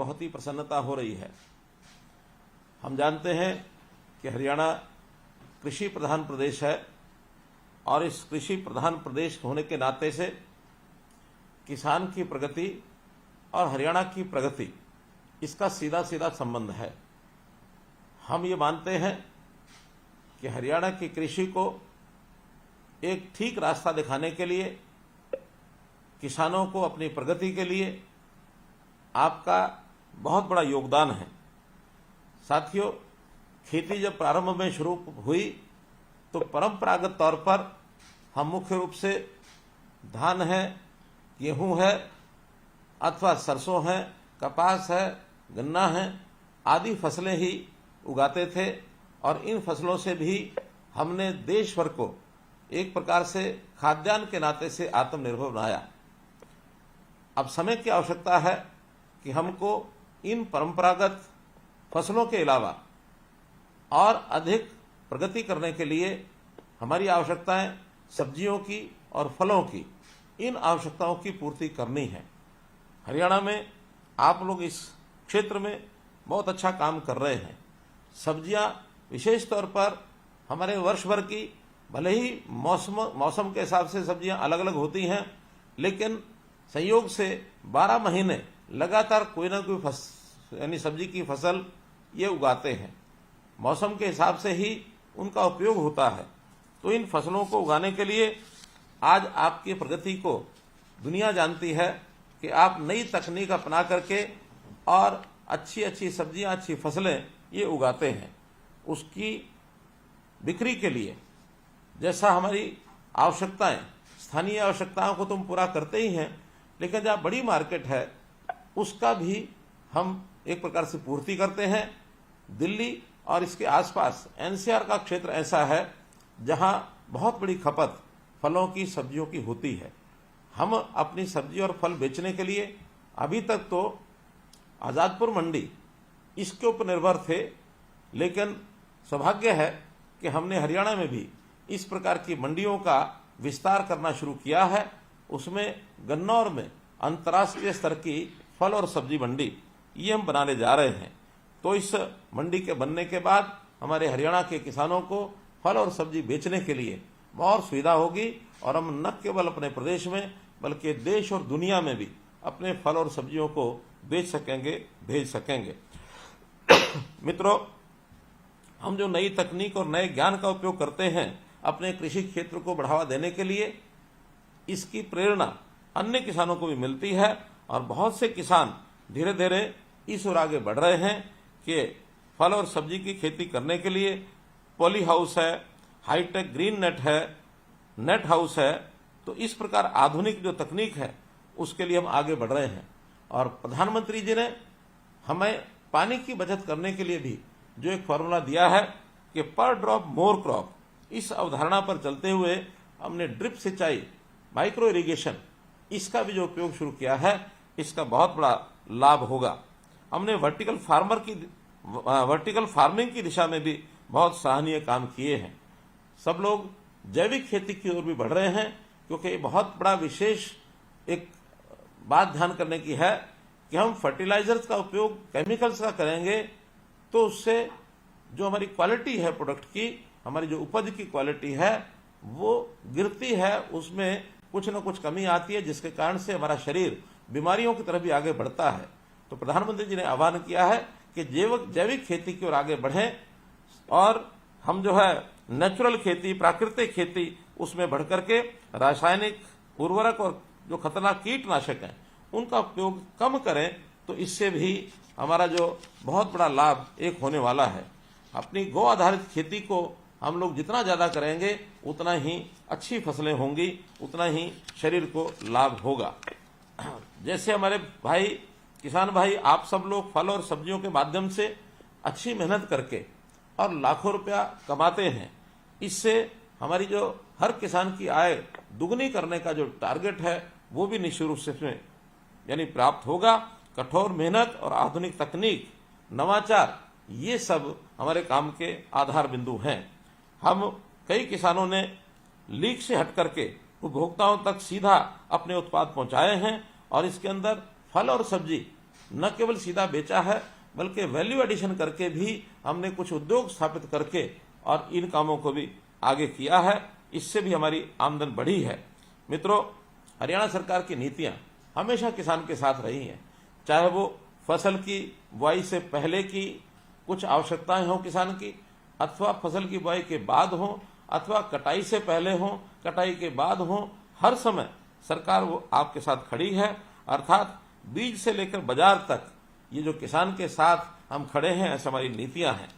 बहुत ही प्रसन्नता हो रही है। हम जानते हैं कि हरियाणा कृषि प्रधान प्रदेश है और इस कृषि प्रधान प्रदेश होने के नाते से किसान की प्रगति और हरियाणा की प्रगति इसका सीधा सीधा संबंध है। हम ये मानते हैं कि हरियाणा की कृषि को एक ठीक रास्ता दिखाने के लिए, किसानों को अपनी प्रगति के लिए आपका बहुत बड़ा योगदान है। साथियों, खेती जब प्रारंभ में शुरू हुई तो परंपरागत तौर पर हम मुख्य रूप से धान है, गेहूं है अथवा सरसों है, कपास है, गन्ना है आदि फसलें ही उगाते थे और इन फसलों से भी हमने देश भर को एक प्रकार से खाद्यान्न के नाते से आत्मनिर्भर बनाया। अब समय की आवश्यकता है कि हमको इन परंपरागत फसलों के अलावा और अधिक प्रगति करने के लिए हमारी आवश्यकताएं सब्जियों की और फलों की, इन आवश्यकताओं की पूर्ति करनी है। हरियाणा में आप लोग इस क्षेत्र में बहुत अच्छा काम कर रहे हैं। सब्जियां विशेष तौर पर हमारे वर्ष भर की, भले ही मौसम के हिसाब से सब्जियां अलग अलग होती हैं, लेकिन संयोग से 12 महीने लगातार कोई ना कोई यानी सब्जी की फसल ये उगाते हैं। मौसम के हिसाब से ही उनका उपयोग होता है। तो इन फसलों को उगाने के लिए आज आपकी प्रगति को दुनिया जानती है कि आप नई तकनीक अपना करके और अच्छी अच्छी सब्जियां, अच्छी फसलें ये उगाते हैं। उसकी बिक्री के लिए जैसा हमारी आवश्यकताएं, स्थानीय आवश्यकताओं को तुम पूरा करते ही हैं, लेकिन जहाँ बड़ी मार्केट है उसका भी हम एक प्रकार से पूर्ति करते हैं। दिल्ली और इसके आसपास एनसीआर का क्षेत्र ऐसा है जहां बहुत बड़ी खपत फलों की, सब्जियों की होती है। हम अपनी सब्जी और फल बेचने के लिए अभी तक तो आजादपुर मंडी इसके ऊपर निर्भर थे, लेकिन सौभाग्य है कि हमने हरियाणा में भी इस प्रकार की मंडियों का विस्तार करना शुरू किया है। उसमें गन्नौर में अंतर्राष्ट्रीय स्तर की फल और सब्जी मंडी ये हम बनाने जा रहे हैं। तो इस मंडी के बनने के बाद हमारे हरियाणा के किसानों को फल और सब्जी बेचने के लिए और सुविधा होगी और हम न केवल अपने प्रदेश में बल्कि देश और दुनिया में भी अपने फल और सब्जियों को बेच सकेंगे, भेज सकेंगे। मित्रों, हम जो नई तकनीक और नए ज्ञान का उपयोग करते हैं अपने कृषि क्षेत्र को बढ़ावा देने के लिए, इसकी प्रेरणा अन्य किसानों को भी मिलती है और बहुत से किसान धीरे धीरे इस ओर आगे बढ़ रहे हैं कि फल और सब्जी की खेती करने के लिए पॉली हाउस है, हाईटेक ग्रीन नेट है, नेट हाउस है। तो इस प्रकार आधुनिक जो तकनीक है उसके लिए हम आगे बढ़ रहे हैं। और प्रधानमंत्री जी ने हमें पानी की बचत करने के लिए भी जो एक फॉर्मूला दिया है कि पर ड्रॉप मोर क्रॉप, इस अवधारणा पर चलते हुए हमने ड्रिप सिंचाई, माइक्रो इरिगेशन, इसका भी जो उपयोग शुरू किया है, इसका बहुत बड़ा लाभ होगा। हमने वर्टिकल फार्मिंग की दिशा में भी बहुत सराहनीय काम किए हैं। सब लोग जैविक खेती की ओर भी बढ़ रहे हैं, क्योंकि बहुत बड़ा विशेष एक बात ध्यान करने की है कि हम फर्टिलाइजर्स का उपयोग केमिकल्स का करेंगे तो उससे जो हमारी क्वालिटी है प्रोडक्ट की, हमारी जो उपज की क्वालिटी है वो गिरती है, उसमें कुछ न कुछ कमी आती है, जिसके कारण से हमारा शरीर बीमारियों की तरफ भी आगे बढ़ता है। तो प्रधानमंत्री जी ने आह्वान किया है कि जैविक खेती की ओर आगे बढ़ें और हम जो है नेचुरल खेती, प्राकृतिक खेती, उसमें बढ़ करके रासायनिक उर्वरक और जो खतरनाक कीटनाशक हैं उनका उपयोग कम करें। तो इससे भी हमारा जो बहुत बड़ा लाभ एक होने वाला है। अपनी गौ आधारित खेती को हम लोग जितना ज्यादा करेंगे उतना ही अच्छी फसलें होंगी, उतना ही शरीर को लाभ होगा। जैसे हमारे भाई, किसान भाई, आप सब लोग फल और सब्जियों के माध्यम से अच्छी मेहनत करके और लाखों रुपया कमाते हैं, इससे हमारी जो हर किसान की आय दुगनी करने का जो टारगेट है वो भी निश्चित रूप से यानी प्राप्त होगा। कठोर मेहनत और आधुनिक तकनीक, नवाचार, ये सब हमारे काम के आधार बिंदु हैं। हम कई किसानों ने लीक से हट करके उपभोक्ताओं तक सीधा अपने उत्पाद पहुंचाए हैं और इसके अंदर फल और सब्जी न केवल सीधा बेचा है बल्कि वैल्यू एडिशन करके भी हमने कुछ उद्योग स्थापित करके और इन कामों को भी आगे किया है। इससे भी हमारी आमदन बढ़ी है। मित्रों, हरियाणा सरकार की नीतियां हमेशा किसान के साथ रही हैं, चाहे वो फसल की बुआई से पहले की कुछ आवश्यकताएं हों किसान की, अथवा फसल की बुआई के बाद हों, अथवा कटाई से पहले हों, कटाई के बाद हों, हर समय सरकार वो आपके साथ खड़ी है। अर्थात बीज से लेकर बाजार तक ये जो किसान के साथ हम खड़े हैं, ऐसी हमारी नीतियां हैं।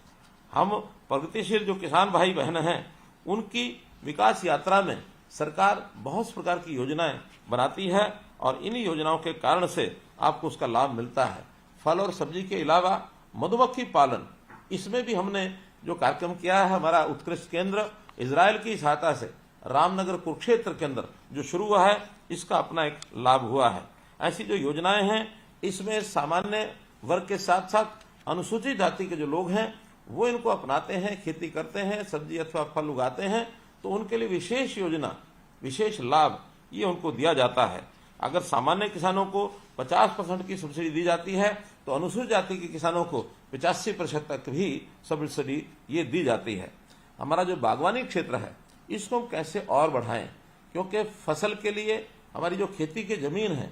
हम प्रगतिशील जो किसान भाई बहन हैं, उनकी विकास यात्रा में सरकार बहुत प्रकार की योजनाएं बनाती है और इन योजनाओं के कारण से आपको उसका लाभ मिलता है। फल और सब्जी के अलावा मधुमक्खी पालन, इसमें भी हमने जो कार्यक्रम किया है, हमारा उत्कृष्ट केंद्र इजराइल की सहायता से रामनगर कुरुक्षेत्र के अंदर जो शुरू हुआ है, इसका अपना एक लाभ हुआ है। ऐसी जो योजनाएं हैं, इसमें सामान्य वर्ग के साथ साथ अनुसूचित जाति के जो लोग हैं वो इनको अपनाते हैं, खेती करते हैं, सब्जी अथवा फल उगाते हैं, तो उनके लिए विशेष योजना, विशेष लाभ ये उनको दिया जाता है। अगर सामान्य किसानों को 50% की सब्सिडी दी जाती है, तो अनुसूचित जाति के किसानों को 85% तक भी सब्सिडी ये दी जाती है। हमारा जो बागवानी क्षेत्र है, इसको हम कैसे और बढ़ाएं, क्योंकि फसल के लिए हमारी जो खेती की जमीन है,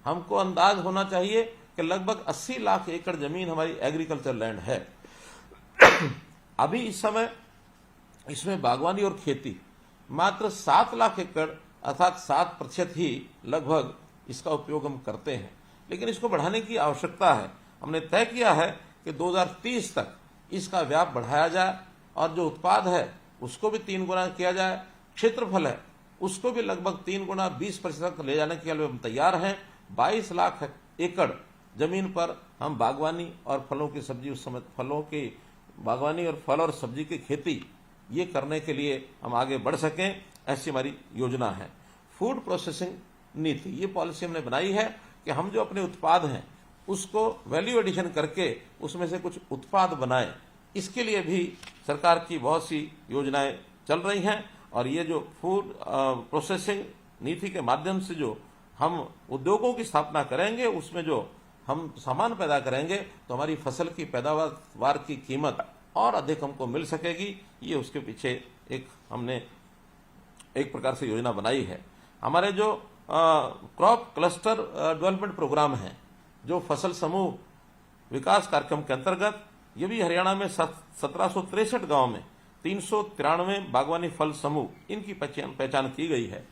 हमको अंदाज होना चाहिए कि लगभग 80 लाख एकड़ जमीन हमारी एग्रीकल्चर लैंड है। अभी इस समय इसमें बागवानी और खेती मात्र 7 लाख एकड़ अर्थात 7% ही लगभग इसका उपयोग हम करते हैं, लेकिन इसको बढ़ाने की आवश्यकता है। हमने तय किया है कि 2030 तक इसका व्याप बढ़ाया जाए और जो उत्पाद है उसको भी 3 गुना किया जाए, क्षेत्रफल है उसको भी लगभग 3 गुना 20% तक ले जाने के लिए हम तैयार हैं। 22 लाख एकड़ जमीन पर हम बागवानी और फलों की सब्जी, उस समय फलों की बागवानी और फल और सब्जी की खेती ये करने के लिए हम आगे बढ़ सकें, ऐसी हमारी योजना है। फूड प्रोसेसिंग नीति, ये पॉलिसी हमने बनाई है कि हम जो अपने उत्पाद हैं उसको वैल्यू एडिशन करके उसमें से कुछ उत्पाद बनाएं। इसके लिए भी सरकार की बहुत सी योजनाएं चल रही हैं और ये जो फूड प्रोसेसिंग नीति के माध्यम से जो हम उद्योगों की स्थापना करेंगे, उसमें जो हम सामान पैदा करेंगे, तो हमारी फसल की पैदावार की कीमत और अधिक हमको मिल सकेगी। ये उसके पीछे एक हमने एक प्रकार से योजना बनाई है। हमारे जो क्रॉप क्लस्टर डेवलपमेंट प्रोग्राम है, जो फसल समूह विकास कार्यक्रम के अंतर्गत, ये भी हरियाणा में 1763 गांव में 393 बागवानी फल समूह इनकी पहचान की गई है।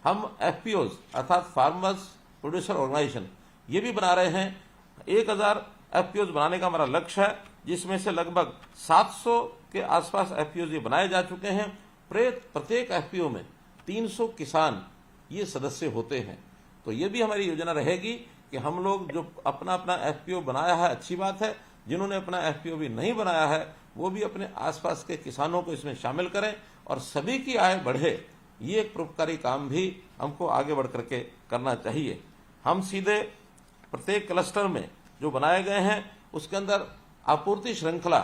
हम एफपीओज अर्थात फार्मर्स प्रोड्यूसर ऑर्गेनाइजेशन ये भी बना रहे हैं। 1000 एफपीओज बनाने का हमारा लक्ष्य है, जिसमें से लगभग 700 के आसपास एफपीओज ये बनाए जा चुके हैं। प्रत्येक एफपीओ में 300 किसान ये सदस्य होते हैं। तो ये भी हमारी योजना रहेगी कि हम लोग जो अपना अपना एफपीओ बनाया है, अच्छी बात है, जिन्होंने अपना एफपीओ भी नहीं बनाया है वो भी अपने आसपास के किसानों को इसमें शामिल करें और सभी की आय बढ़े। ये एक परोपकारी काम भी हमको आगे बढ़ करके करना चाहिए। हम सीधे प्रत्येक क्लस्टर में जो बनाए गए हैं उसके अंदर आपूर्ति श्रृंखला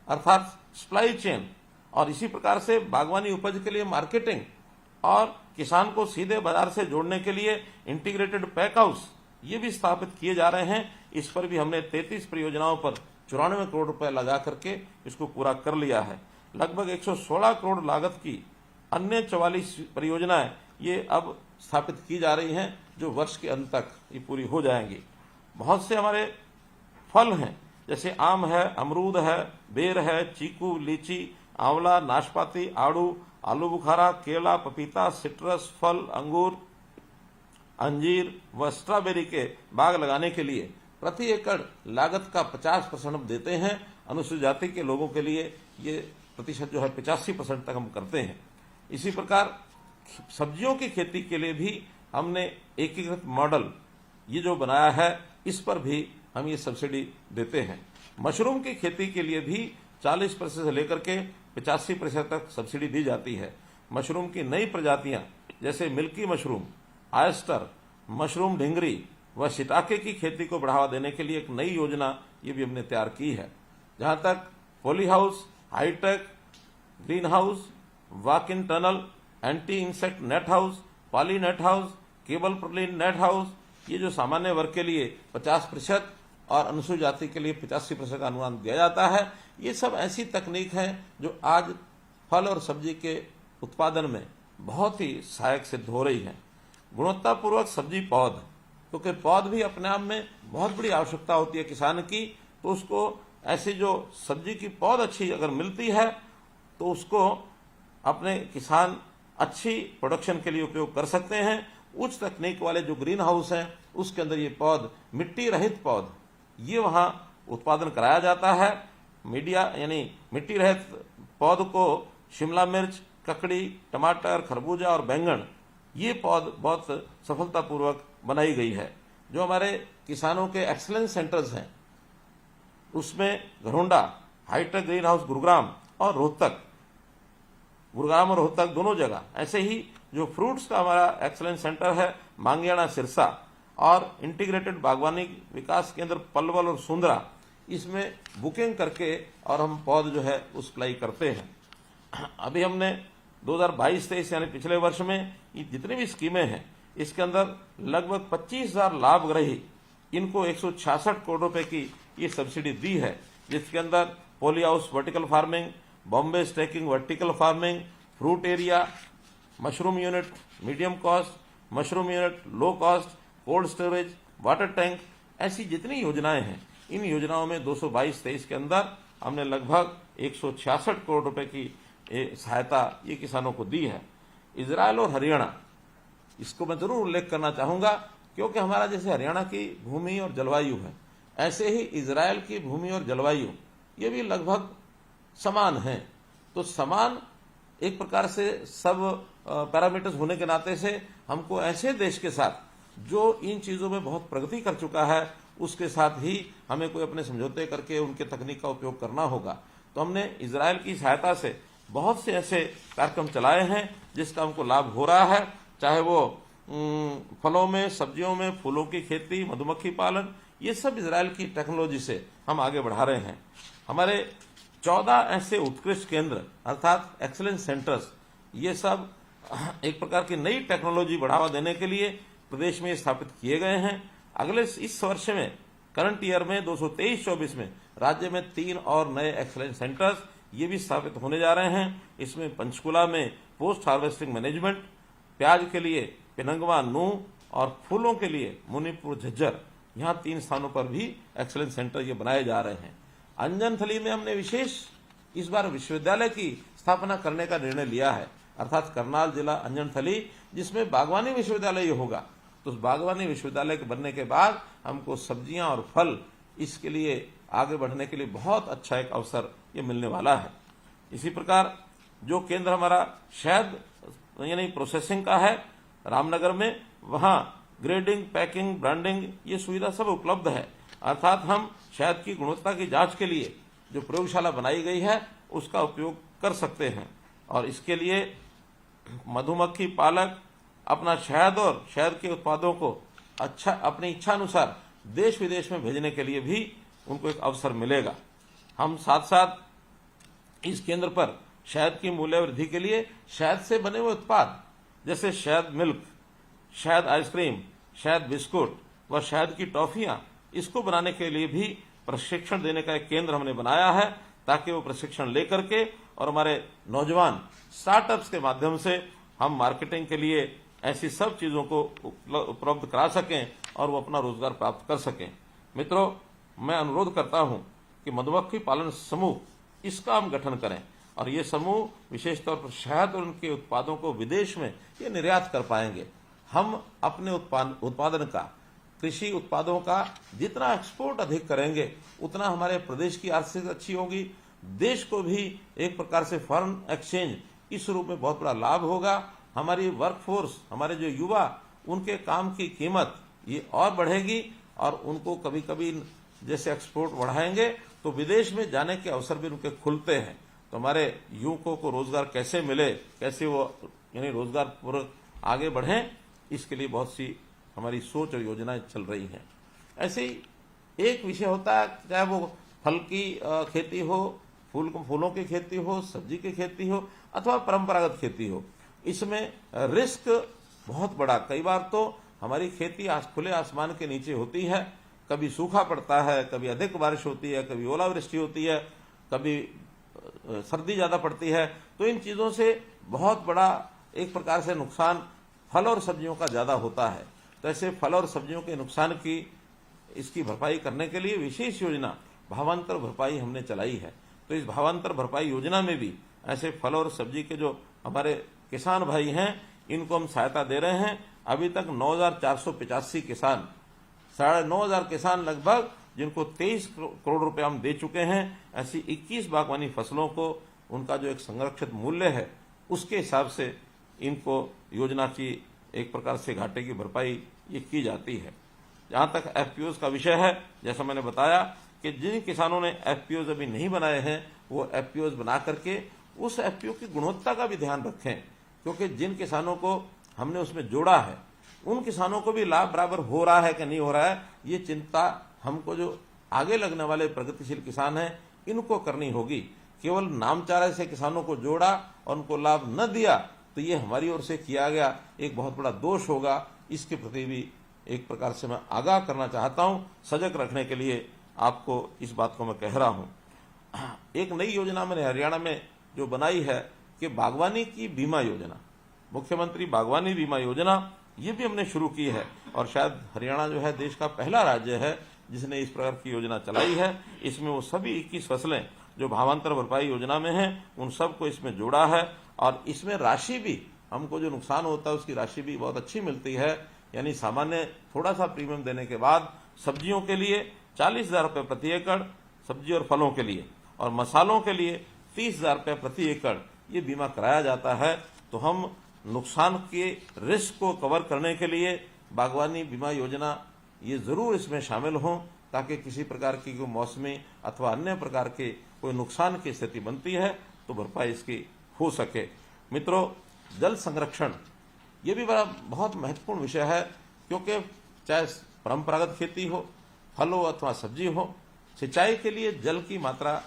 अर्थात सप्लाई चेन और इसी प्रकार से बागवानी उपज के लिए मार्केटिंग और किसान को सीधे बाजार से जोड़ने के लिए इंटीग्रेटेड पैक हाउस ये भी स्थापित किए जा रहे हैं। इस पर भी हमने 33 परियोजनाओं पर 94 करोड़ रुपए लगा करके इसको पूरा कर लिया है। लगभग 116 करोड़ लागत की अन्य 44 परियोजनाएं ये अब स्थापित की जा रही हैं, जो वर्ष के अंत तक ये पूरी हो जाएंगी। बहुत से हमारे फल हैं, जैसे आम है, अमरूद है, बेर है, चीकू, लीची, आंवला, नाशपाती, आड़ू, आलू बुखारा, केला, पपीता, सिट्रस फल, अंगूर, अंजीर व स्ट्रॉबेरी के बाग लगाने के लिए प्रति एकड़ लागत का 50% देते हैं। अनुसूचित जाति के लोगों के लिए ये प्रतिशत जो है 85% तक हम करते हैं। इसी प्रकार सब्जियों की खेती के लिए भी हमने एकीकृत मॉडल ये जो बनाया है, इस पर भी हम ये सब्सिडी देते हैं। मशरूम की खेती के लिए भी 40% से लेकर के 85% तक सब्सिडी दी जाती है। मशरूम की नई प्रजातियां जैसे मिल्की मशरूम, आयस्टर, मशरूम ढिंगरी व शिटाके की खेती को बढ़ावा देने के लिए एक नई योजना ये भी हमने तैयार की है। जहां तक poly house, hitech green house, walk in tunnel, anti insect net house, poly net house, cable प्रलीन नेट हाउस, ये जो सामान्य वर्ग के लिए 50% और अनुसूचित जाति के लिए 85% का अनुदान दिया जाता है। ये सब ऐसी तकनीक है जो आज फल और सब्जी के उत्पादन में बहुत ही सहायक सिद्ध हो रही है। गुणवत्तापूर्वक सब्जी पौध, क्योंकि पौध भी अपने आप में बहुत बड़ी आवश्यकता होती है किसान की, तो उसको ऐसी जो सब्जी की पौध अच्छी अगर मिलती है तो उसको अपने किसान अच्छी प्रोडक्शन के लिए उपयोग कर सकते हैं। उच्च तकनीक वाले जो ग्रीन हाउस हैं उसके अंदर ये पौध, मिट्टी रहित पौध, ये वहां उत्पादन कराया जाता है। मिट्टी रहित पौध को शिमला मिर्च, ककड़ी, टमाटर, खरबूजा और बैंगन, ये पौध बहुत सफलतापूर्वक बनाई गई है। जो हमारे किसानों के एक्सीलेंस सेंटर्स हैं उसमें Gharaunda, hitech green house Gurugram और रोहतक दोनों जगह, ऐसे ही जो फ्रूट्स का हमारा एक्सीलेंस सेंटर है मांगियाना सिरसा और इंटीग्रेटेड बागवानी विकास केंद्र पलवल और सुंदरा, इसमें बुकिंग करके और हम पौध जो है वो सप्लाई करते हैं। अभी हमने 2022-23 यानी पिछले वर्ष में ये जितनी भी स्कीमें हैं इसके अंदर लगभग 25,000 लाभग्राही, इनको 166 करोड़ रुपए की ये सब्सिडी दी है, जिसके अंदर poly house vertical farming, Bombay stacking vertical farming, fruit area, mushroom unit medium cost, mushroom unit low cost, cold storage, water tank, ऐसी जितनी योजनाएं हैं इन योजनाओं में 2022-23 के अंदर हमने लगभग 166 करोड़ रुपए की सहायता ये किसानों को दी है। इजराइल और हरियाणा, इसको मैं जरूर उल्लेख करना चाहूंगा, क्योंकि हमारा जैसे हरियाणा की भूमि और जलवायु है, ऐसे ही इजराइल की भूमि और जलवायु ये भी लगभग समान है। तो समान एक प्रकार से सब पैरामीटर्स होने के नाते से हमको ऐसे देश के साथ जो इन चीजों में बहुत प्रगति कर चुका है उसके साथ ही हमें कोई अपने समझौते करके उनके तकनीक का उपयोग करना होगा। तो हमने इजराइल की सहायता से बहुत से ऐसे कार्यक्रम चलाए हैं जिसका हमको लाभ हो रहा है, चाहे वो फलों में, सब्जियों में, फूलों की खेती, मधुमक्खी पालन, ये सब इजराइल की टेक्नोलॉजी से हम आगे बढ़ा रहे हैं। हमारे 14 ऐसे उत्कृष्ट केंद्र अर्थात एक्सीलेंस सेंटर्स, ये सब एक प्रकार की नई टेक्नोलॉजी बढ़ावा देने के लिए प्रदेश में स्थापित किए गए हैं। अगले इस वर्ष में, करंट ईयर में 2023-24 में राज्य में 3 और नए एक्सीलेंस सेंटर्स ये भी स्थापित होने जा रहे हैं। इसमें पंचकुला में पोस्ट हार्वेस्टिंग मैनेजमेंट, प्याज के लिए पिनंगवा नूह और फूलों के लिए मुनीपुर झज्जर, यहाँ 3 स्थानों पर भी एक्सीलेंस सेंटर ये बनाए जा रहे हैं। अंजनथली में हमने विशेष इस बार विश्वविद्यालय की स्थापना करने का निर्णय लिया है, अर्थात करनाल जिला अंजनथली, जिसमें बागवानी विश्वविद्यालय होगा। तो उस बागवानी विश्वविद्यालय के बनने के बाद हमको सब्जियां और फल इसके लिए आगे बढ़ने के लिए बहुत अच्छा एक अवसर ये मिलने वाला है। इसी प्रकार जो केंद्र हमारा शहद यानी प्रोसेसिंग का है रामनगर में, वहां ग्रेडिंग, पैकिंग, ब्रांडिंग ये सुविधा सब उपलब्ध है। अर्थात हम शहद की गुणवत्ता की जांच के लिए जो प्रयोगशाला बनाई गई है उसका उपयोग कर सकते हैं। और इसके लिए मधुमक्खी पालक अपना शहद और शहद के उत्पादों को अपनी इच्छा अनुसार देश विदेश में भेजने के लिए भी उनको एक अवसर मिलेगा। हम साथ साथ इस केंद्र पर शहद की मूल्य वृद्धि के लिए शहद से बने हुए उत्पाद जैसे शहद मिल्क, शहद आइसक्रीम, शहद बिस्कुट व शहद की टॉफियां, इसको बनाने के लिए भी प्रशिक्षण देने का एक केंद्र हमने बनाया है, ताकि वो प्रशिक्षण लेकर के और हमारे नौजवान स्टार्टअप्स के माध्यम से हम मार्केटिंग के लिए ऐसी सब चीजों को उपलब्ध करा सकें और वो अपना रोजगार प्राप्त कर सकें। मित्रों, मैं अनुरोध करता हूं कि मधुमक्खी पालन समूह इसका हम गठन करें और ये समूह विशेष तौर पर शहद और उनके उत्पादों को विदेश में ये निर्यात कर पाएंगे। हम अपने उत्पादन का, कृषि उत्पादों का जितना एक्सपोर्ट अधिक करेंगे उतना हमारे प्रदेश की आर्थिक अच्छी होगी, देश को भी एक प्रकार से फॉरेन एक्सचेंज इस रूप में बहुत बड़ा लाभ होगा। हमारी वर्कफोर्स, हमारे जो युवा, उनके काम की कीमत ये और बढ़ेगी और उनको कभी कभी जैसे एक्सपोर्ट बढ़ाएंगे तो विदेश में जाने के अवसर भी उनके खुलते हैं। तो हमारे युवकों को रोजगार कैसे मिले, कैसे वो यानी रोजगार पूर्वक आगे बढ़ें, इसके लिए बहुत सी हमारी सोच और योजनाएं चल रही हैं। ऐसे ही एक विषय होता है, चाहे वो फल की खेती हो, फूलों की खेती हो, सब्जी की खेती हो अथवा परंपरागत खेती हो, इसमें रिस्क बहुत बड़ा। कई बार तो हमारी खेती खुले आसमान के नीचे होती है, कभी सूखा पड़ता है, कभी अधिक बारिश होती है, कभी ओलावृष्टि होती है, कभी सर्दी ज्यादा पड़ती है। तो इन चीजों से बहुत बड़ा एक प्रकार से नुकसान फल और सब्जियों का ज्यादा होता है। तो ऐसे फल और सब्जियों के नुकसान की इसकी भरपाई करने के लिए विशेष योजना भावांतर भरपाई हमने चलाई है। तो इस भावांतर भरपाई योजना में भी ऐसे फल और सब्जी के जो हमारे किसान भाई हैं, इनको हम सहायता दे रहे हैं। अभी तक 9,485 किसान, 9,500 किसान लगभग, जिनको 23 करोड़ रुपए हम दे चुके हैं। ऐसी 21 बागवानी फसलों को उनका जो एक संरक्षित मूल्य है उसके हिसाब से इनको योजना की एक प्रकार से घाटे की भरपाई ये की जाती है। जहां तक एफपीओज का विषय है, जैसा मैंने बताया कि जिन किसानों ने एफपीओज अभी नहीं बनाए हैं वो एफपीओज बना करके उस एफपीओ की गुणवत्ता का भी ध्यान रखें, क्योंकि जिन किसानों को हमने उसमें जोड़ा है उन किसानों को भी लाभ बराबर हो रहा है कि नहीं हो रहा है, ये चिंता हमको जो आगे लगने वाले प्रगतिशील किसान हैं इनको करनी होगी। केवल नामचारे से किसानों को जोड़ा और उनको लाभ न दिया तो ये हमारी ओर से किया गया एक बहुत बड़ा दोष होगा। इसके प्रति भी एक प्रकार से मैं आगाह करना चाहता हूं, सजग रखने के लिए आपको इस बात को मैं कह रहा हूं। एक नई योजना मैंने हरियाणा में जो बनाई है कि बागवानी की बीमा योजना, मुख्यमंत्री बागवानी बीमा योजना, ये भी हमने शुरू की है। और शायद हरियाणा जो है देश का पहला राज्य है जिसने इस प्रकार की योजना चलाई है। इसमें वो सभी 21 फसलें जो भावांतर भरपाई योजना में हैं उन सबको इसमें जोड़ा है। और इसमें राशि भी, हमको जो नुकसान होता है उसकी राशि भी बहुत अच्छी मिलती है। यानी सामान्य थोड़ा सा प्रीमियम देने के बाद सब्जियों के लिए 40,000 रुपये प्रति एकड़ सब्जी और फलों के लिए, और मसालों के लिए 30,000 रुपये प्रति एकड़ ये बीमा कराया जाता है। तो हम नुकसान के रिस्क को कवर करने के लिए बागवानी बीमा योजना ये जरूर इसमें शामिल हों, ताकि किसी प्रकार की कोई मौसमी अथवा अन्य प्रकार के कोई नुकसान की स्थिति बनती है तो भरपाई इसकी हो सके। मित्रों, जल संरक्षण ये भी बड़ा बहुत महत्वपूर्ण विषय है, क्योंकि चाहे परंपरागत खेती हो, फल हो अथवा सब्जी हो, सिंचाई के लिए जल की मात्रा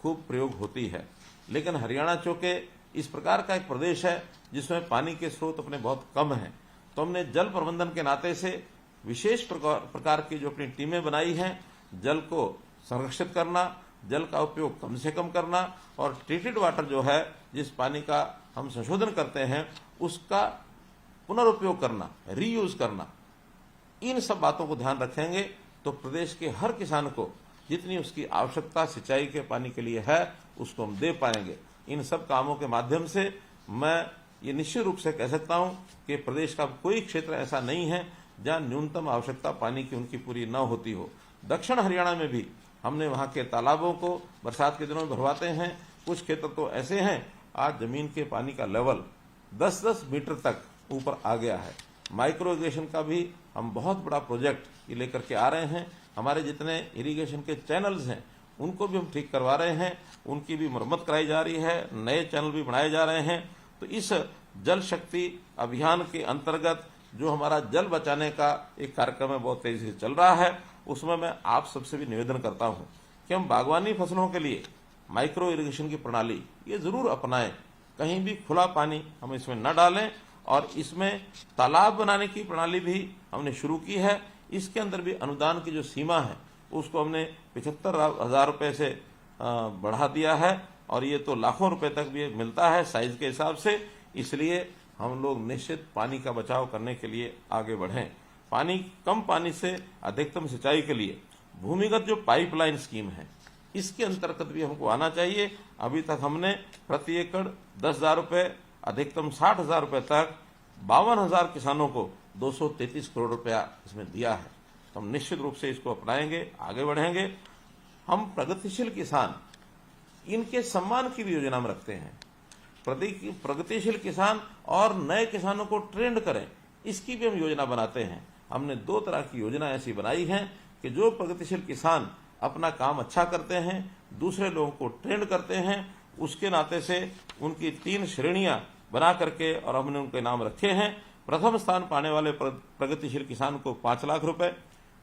खूब प्रयोग होती है। लेकिन हरियाणा चूंकि इस प्रकार का एक प्रदेश है जिसमें पानी के स्रोत अपने बहुत कम हैं, तो हमने जल प्रबंधन के नाते से विशेष प्रकार की जो अपनी टीमें बनाई हैं, जल को संरक्षित करना, जल का उपयोग कम से कम करना, और ट्रीटेड वाटर जो है, जिस पानी का हम संशोधन करते हैं उसका पुनरुपयोग करना, रीयूज करना, इन सब बातों को ध्यान रखेंगे तो प्रदेश के हर किसान को जितनी उसकी आवश्यकता सिंचाई के पानी के लिए है उसको हम दे पाएंगे। इन सब कामों के माध्यम से मैं ये निश्चित रूप से कह सकता हूं कि प्रदेश का कोई क्षेत्र ऐसा नहीं है जहां न्यूनतम आवश्यकता पानी की उनकी पूरी न होती हो। दक्षिण हरियाणा में भी हमने वहां के तालाबों को बरसात के दिनों में भरवाते हैं। कुछ क्षेत्र तो ऐसे हैं आज जमीन के पानी का लेवल 10-10 मीटर तक ऊपर आ गया है। माइक्रो इरिगेशन का भी हम बहुत बड़ा प्रोजेक्ट ये लेकर के आ रहे हैं। हमारे जितने इरिगेशन के चैनल्स हैं उनको भी हम ठीक करवा रहे हैं, उनकी भी मरम्मत कराई जा रही है, नए चैनल भी बनाए जा रहे हैं। तो इस जल शक्ति अभियान के अंतर्गत जो हमारा जल बचाने का एक कार्यक्रम है बहुत तेजी से चल रहा है, उसमें मैं आप सबसे भी निवेदन करता हूं कि हम बागवानी फसलों के लिए माइक्रो इरिगेशन की प्रणाली ये जरूर अपनाएं। कहीं भी खुला पानी हम इसमें न डालें, और इसमें तालाब बनाने की प्रणाली भी हमने शुरू की है। इसके अंदर भी अनुदान की जो सीमा है उसको हमने 75,000 रुपये से बढ़ा दिया है, और ये तो लाखों रुपए तक भी मिलता है साइज के हिसाब से। इसलिए हम लोग निश्चित पानी का बचाव करने के लिए आगे बढ़ें। कम पानी से अधिकतम सिंचाई के लिए भूमिगत जो पाइपलाइन स्कीम है इसके अंतर्गत भी हमको आना चाहिए। अभी तक हमने प्रति एकड़ 10,000 रुपये, अधिकतम 60,000 रुपये तक 52,000 किसानों को 233 करोड़ रुपया इसमें दिया है। तो हम निश्चित रूप से इसको अपनाएंगे, आगे बढ़ेंगे। हम प्रगतिशील किसान इनके सम्मान की भी योजना में रखते हैं। प्रगतिशील किसान और नए किसानों को ट्रेंड करें, इसकी भी हम योजना बनाते हैं। हमने 2 तरह की योजना ऐसी बनाई है कि जो प्रगतिशील किसान अपना काम अच्छा करते हैं, दूसरे लोगों को ट्रेंड करते हैं, उसके नाते से उनकी 3 श्रेणियां बना करके और हमने उनके नाम रखे हैं। प्रथम स्थान पाने वाले प्रगतिशील किसान को 5 लाख रुपए,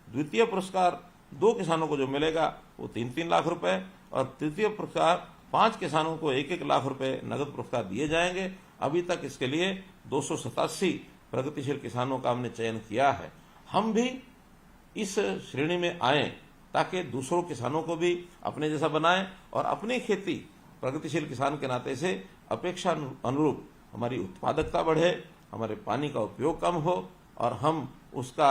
द्वितीय पुरस्कार 2 किसानों को जो मिलेगा वो 3-3 लाख रुपए, और तृतीय पुरस्कार 5 किसानों को 1-1 लाख रुपए नगद पुरस्कार दिए जाएंगे। अभी तक इसके लिए 287 प्रगतिशील किसानों का हमने चयन किया है। हम भी इस श्रेणी में आए ताकि दूसरों किसानों को भी अपने जैसा बनाएं और अपनी खेती प्रगतिशील किसान के नाते से अपेक्षा अनुरूप हमारी उत्पादकता बढ़े, हमारे पानी का उपयोग कम हो और हम उसका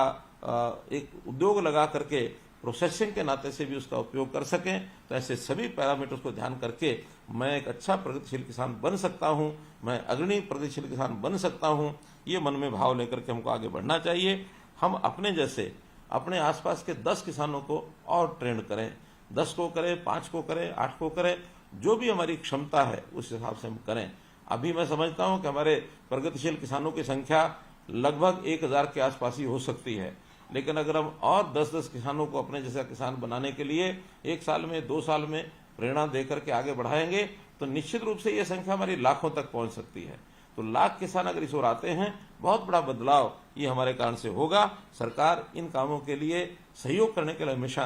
एक उद्योग लगा करके प्रोसेसिंग के नाते से भी उसका उपयोग कर सकें। तो ऐसे सभी पैरामीटर्स को ध्यान करके मैं एक अच्छा प्रगतिशील किसान बन सकता हूं, मैं अग्रणी प्रगतिशील किसान बन सकता हूं, ये मन में भाव लेकर के हमको आगे बढ़ना चाहिए। हम अपने जैसे अपने आसपास के 10 किसानों को और ट्रेन करें, 10 को करें, 5 को करें, 8 को करें, जो भी हमारी क्षमता है उस हिसाब से हम करें। अभी मैं समझता हूं कि हमारे प्रगतिशील किसानों की संख्या लगभग 1000 के आसपास ही हो सकती है, लेकिन अगर हम और 10-10 किसानों को अपने जैसा किसान बनाने के लिए 1 साल में 2 साल में प्रेरणा देकर के आगे बढ़ाएंगे तो निश्चित रूप से यह संख्या हमारी लाखों तक पहुंच सकती है। तो लाख किसान अगर इस ओर आते हैं, बहुत बड़ा बदलाव ये हमारे कारण से होगा। सरकार इन कामों के लिए सहयोग करने के लिए हमेशा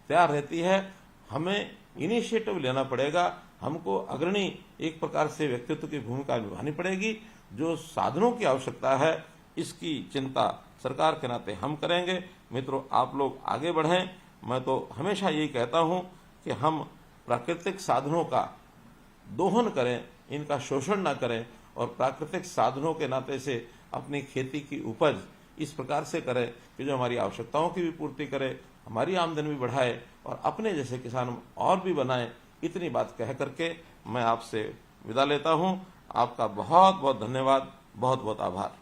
तैयार रहती है। हमें इनिशिएटिव लेना पड़ेगा, हमको अग्रणी एक प्रकार से व्यक्तित्व की भूमिका निभानी पड़ेगी। जो साधनों की आवश्यकता है इसकी चिंता सरकार के नाते हम करेंगे। मित्रों, आप लोग आगे बढ़ें। मैं तो हमेशा यही कहता हूं कि हम प्राकृतिक साधनों का दोहन करें, इनका शोषण ना करें और प्राकृतिक साधनों के नाते से अपनी खेती की उपज इस प्रकार से करें कि जो हमारी आवश्यकताओं की भी पूर्ति करे, हमारी आमदनी भी बढ़ाए और अपने जैसे किसान और भी बनाए। इतनी बात कह करके मैं आपसे विदा लेता हूं। आपका बहुत बहुत धन्यवाद, बहुत बहुत आभार।